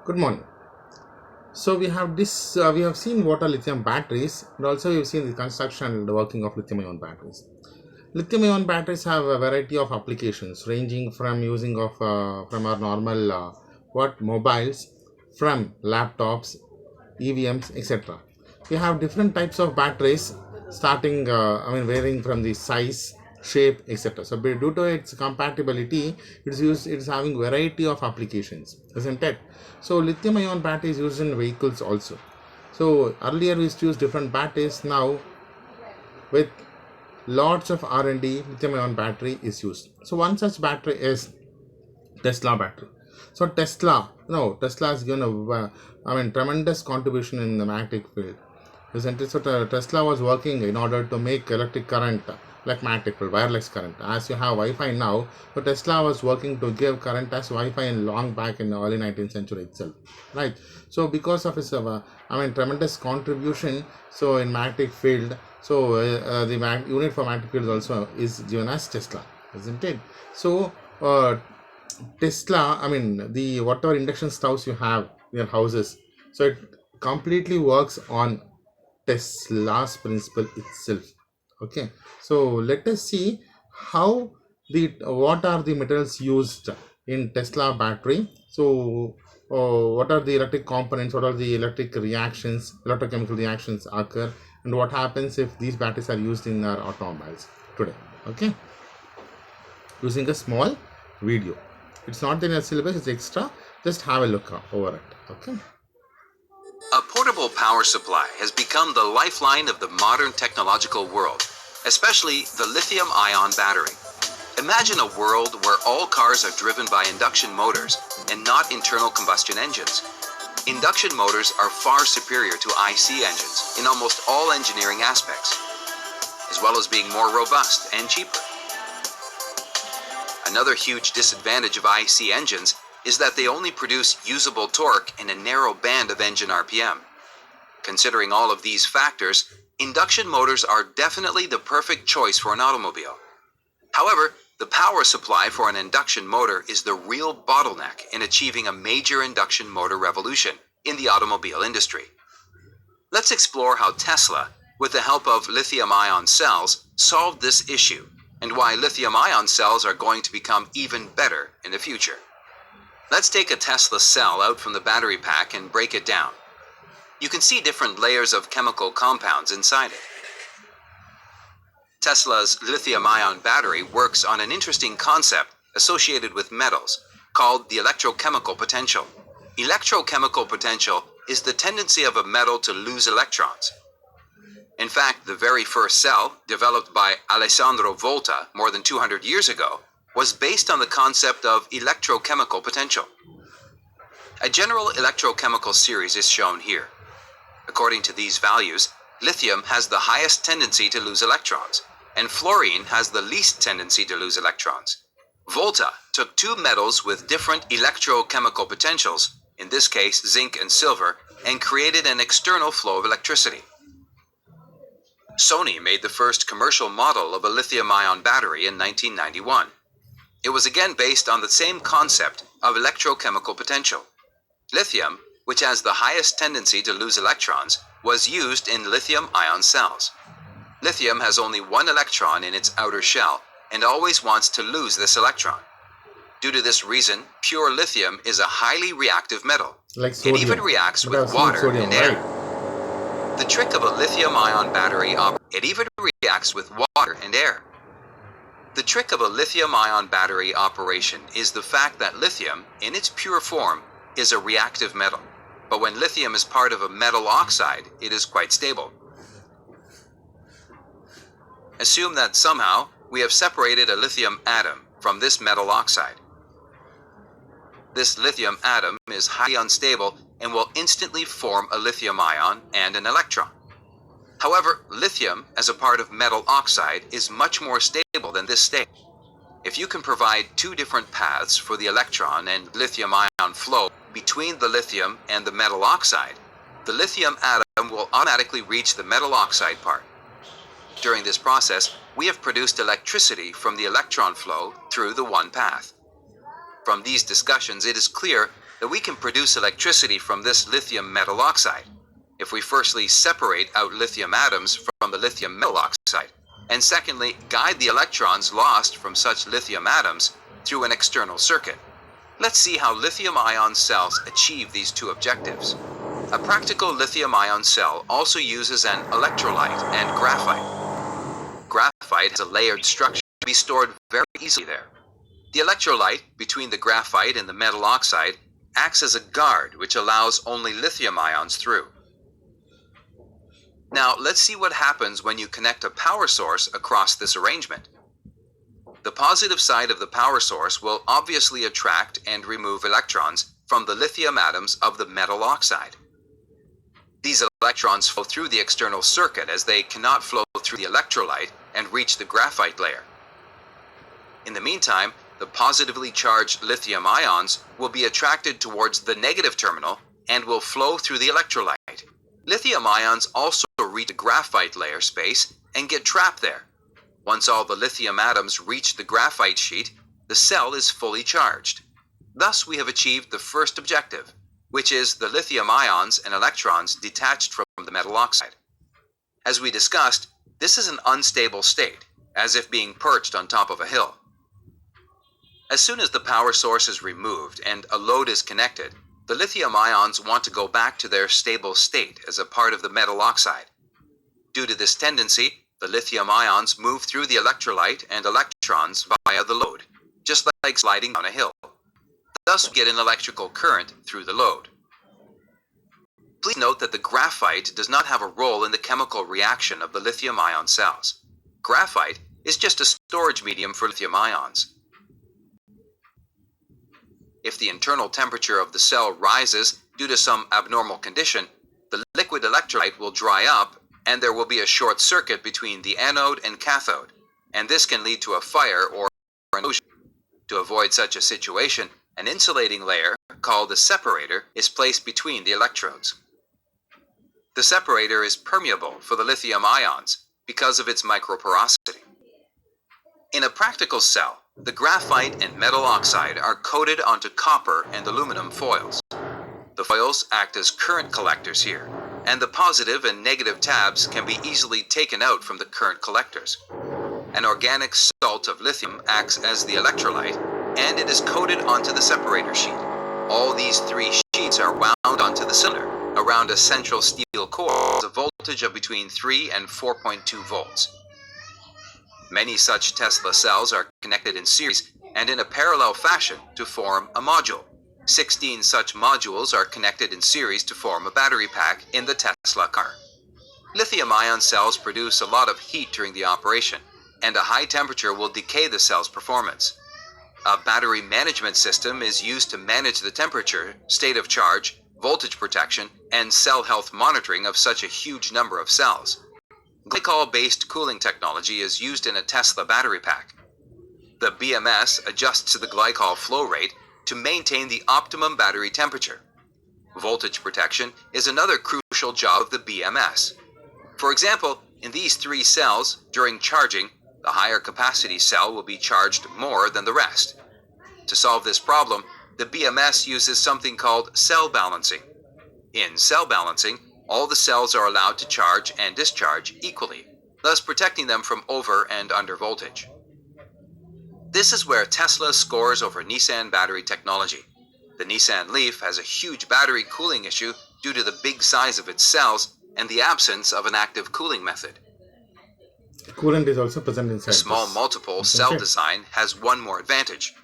Good morning. So we have seen what are lithium batteries, and also we've seen the construction and the working of lithium-ion batteries. Lithium-ion batteries have a variety of applications, ranging from using of from our normal what mobiles, from laptops, EVMs, etc. We have different types of batteries, starting varying from the size, shape, etc. So due to its compatibility, it's having variety of applications, isn't it? So lithium ion battery is used in vehicles also. So earlier we used to use different batteries. Now with lots of R&D, lithium ion battery is used. So one such battery is Tesla battery. So Tesla has given a tremendous contribution in the magnetic field, isn't it? So Tesla was working in order to make electric current like magnetic field, wireless current. As you have Wi-Fi now, so Tesla was working to give current as Wi-Fi in long back in the early 19th century itself, right? So because of his tremendous contribution, so in magnetic field, so the unit for magnetic field also is given as Tesla, isn't it? So Tesla, the whatever induction stoves you have in your houses, so it completely works on Tesla's principle itself. Okay, so let us see how the what are the materials used in Tesla battery. So, what are the electric components? What are the electrochemical reactions occur, and what happens if these batteries are used in our automobiles today? Okay, using a small video. It's not in a syllabus; it's extra. Just have a look over it. Okay. A portable power supply has become the lifeline of the modern technological world, especially the lithium-ion battery. Imagine a world where all cars are driven by induction motors and not internal combustion engines. Induction motors are far superior to IC engines in almost all engineering aspects, as well as being more robust and cheaper. Another huge disadvantage of IC engines is that they only produce usable torque in a narrow band of engine RPM. Considering all of these factors, induction motors are definitely the perfect choice for an automobile. However, the power supply for an induction motor is the real bottleneck in achieving a major induction motor revolution in the automobile industry. Let's explore how Tesla, with the help of lithium-ion cells, solved this issue, and why lithium-ion cells are going to become even better in the future. Let's take a Tesla cell out from the battery pack and break it down. You can see different layers of chemical compounds inside it. Tesla's lithium-ion battery works on an interesting concept associated with metals called the electrochemical potential. Electrochemical potential is the tendency of a metal to lose electrons. In fact, the very first cell, developed by Alessandro Volta more than 200 years ago, was based on the concept of electrochemical potential. A general electrochemical series is shown here. According to these values, lithium has the highest tendency to lose electrons, and fluorine has the least tendency to lose electrons. Volta took two metals with different electrochemical potentials, in this case zinc and silver, and created an external flow of electricity. Sony made the first commercial model of a lithium-ion battery in 1991. It was again based on the same concept of electrochemical potential. Lithium, which has the highest tendency to lose electrons, was used in lithium-ion cells. Lithium has only one electron in its outer shell and always wants to lose this electron. Due to this reason, pure lithium is a highly reactive metal. Like sodium. It even reacts with water sodium, and air. right? The trick of a lithium-ion battery it even reacts with water and air. The trick of a lithium-ion battery operation is the fact that lithium, in its pure form, is a reactive metal. But when lithium is part of a metal oxide, it is quite stable. Assume that somehow we have separated a lithium atom from this metal oxide. This lithium atom is highly unstable and will instantly form a lithium ion and an electron. However, lithium as a part of metal oxide is much more stable than this state. If you can provide two different paths for the electron and lithium ion flow between the lithium and the metal oxide, the lithium atom will automatically reach the metal oxide part. During this process, we have produced electricity from the electron flow through the one path. From these discussions, it is clear that we can produce electricity from this lithium metal oxide if we firstly separate out lithium atoms from the lithium metal oxide, and secondly, guide the electrons lost from such lithium atoms through an external circuit. Let's see how lithium-ion cells achieve these two objectives. A practical lithium-ion cell also uses an electrolyte and graphite. Graphite has a layered structure to be stored very easily there. The electrolyte between the graphite and the metal oxide acts as a guard which allows only lithium ions through. Now let's see what happens when you connect a power source across this arrangement. The positive side of the power source will obviously attract and remove electrons from the lithium atoms of the metal oxide. These electrons flow through the external circuit as they cannot flow through the electrolyte and reach the graphite layer. In the meantime, the positively charged lithium ions will be attracted towards the negative terminal and will flow through the electrolyte. Lithium ions also reach the graphite layer space and get trapped there. Once all the lithium atoms reach the graphite sheet, the cell is fully charged. Thus we have achieved the first objective, which is the lithium ions and electrons detached from the metal oxide. As we discussed, this is an unstable state, as if being perched on top of a hill. As soon as the power source is removed and a load is connected, the lithium ions want to go back to their stable state as a part of the metal oxide. Due to this tendency, the lithium ions move through the electrolyte and electrons via the load, just like sliding down a hill. Thus, we get an electrical current through the load. Please note that the graphite does not have a role in the chemical reaction of the lithium-ion cells. Graphite is just a storage medium for lithium ions. If the internal temperature of the cell rises due to some abnormal condition, the liquid electrolyte will dry up and there will be a short circuit between the anode and cathode, and this can lead to a fire or an explosion. To avoid such a situation, an insulating layer, called a separator, is placed between the electrodes. The separator is permeable for the lithium ions because of its microporosity. In a practical cell, the graphite and metal oxide are coated onto copper and aluminum foils. The foils act as current collectors here, and the positive and negative tabs can be easily taken out from the current collectors. An organic salt of lithium acts as the electrolyte, and it is coated onto the separator sheet. All these three sheets are wound onto the cylinder around a central steel core with a voltage of between 3 and 4.2 volts. Many such Tesla cells are connected in series and in a parallel fashion to form a module. 16 such modules are connected in series to form a battery pack in the Tesla car. Lithium-ion cells produce a lot of heat during the operation, and a high temperature will decay the cell's performance. A battery management system is used to manage the temperature, state of charge, voltage protection, and cell health monitoring of such a huge number of cells. Glycol-based cooling technology is used in a Tesla battery pack. The BMS adjusts the glycol flow rate to maintain the optimum battery temperature. Voltage protection is another crucial job of the BMS. For example, in these three cells, during charging, the higher capacity cell will be charged more than the rest. To solve this problem, the BMS uses something called cell balancing. In cell balancing, all the cells are allowed to charge and discharge equally, thus protecting them from over and under voltage. This is where Tesla scores over Nissan battery technology. The Nissan Leaf has a huge battery cooling issue due to the big size of its cells and the absence of an active cooling method. Coolant is also present inside. The small multiple cell design has one more advantage.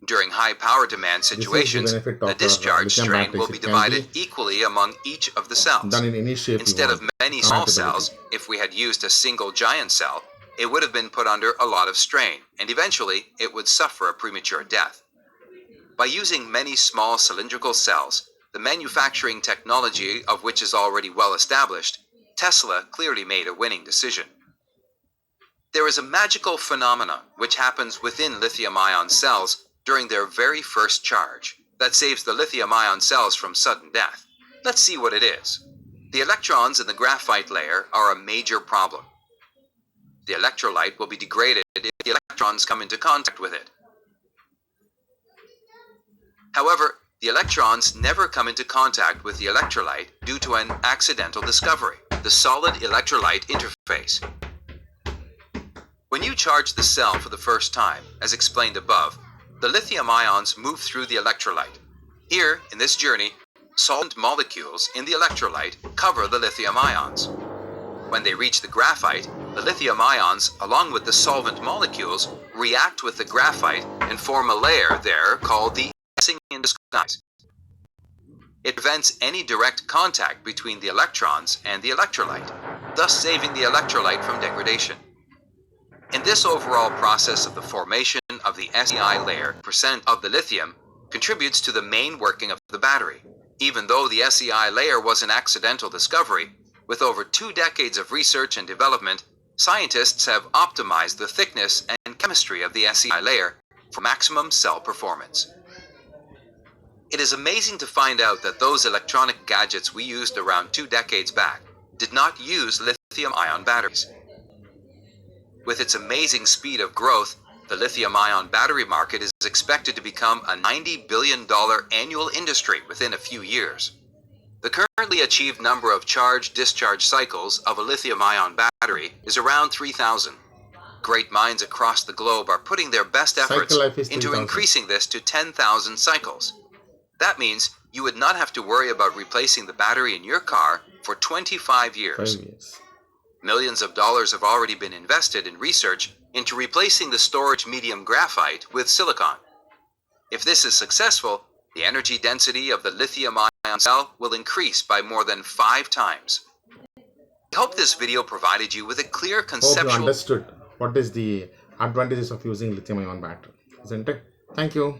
During high power demand situations, the discharge strain will be divided equally among each of the cells. Instead of many small cells, if we had used a single giant cell, it would have been put under a lot of strain, and eventually it would suffer a premature death. By using many small cylindrical cells, the manufacturing technology of which is already well established, Tesla clearly made a winning decision. There is a magical phenomena which happens within lithium-ion cells during their very first charge that saves the lithium-ion cells from sudden death. Let's see what it is. The electrons in the graphite layer are a major problem. The electrolyte will be degraded if the electrons come into contact with it. However, The electrons never come into contact with the electrolyte due to an accidental discovery, the solid electrolyte interface. When you charge the cell for the first time, as explained above, the lithium ions move through the electrolyte. Here, in this journey, solvent molecules in the electrolyte cover the lithium ions. When they reach the graphite, the lithium ions, along with the solvent molecules, react with the graphite and form a layer there called the icing in disguise. It prevents any direct contact between the electrons and the electrolyte, thus saving the electrolyte from degradation. In this overall process of the formation of the SEI layer, percent of the lithium contributes to the main working of the battery. Even though the SEI layer was an accidental discovery, with over 2 decades of research and development, scientists have optimized the thickness and chemistry of the SEI layer for maximum cell performance. It is amazing to find out that those electronic gadgets we used around 2 decades back did not use lithium-ion batteries. With its amazing speed of growth, the lithium-ion battery market is expected to become a $90 billion annual industry within a few years. The currently achieved number of charge-discharge cycles of a lithium-ion battery is around 3,000. Great minds across the globe are putting their best efforts Cycle life is into 3,000. increasing this to 10,000 cycles. That means you would not have to worry about replacing the battery in your car for 25 years. 5 years. Millions of dollars have already been invested in research into replacing the storage medium graphite with silicon. If this is successful, the energy density of the lithium-ion cell will increase by more than 5 times. I hope this video provided you with a clear Hope you conceptual understood what is the advantages of using lithium-ion battery, isn't it? Thank you.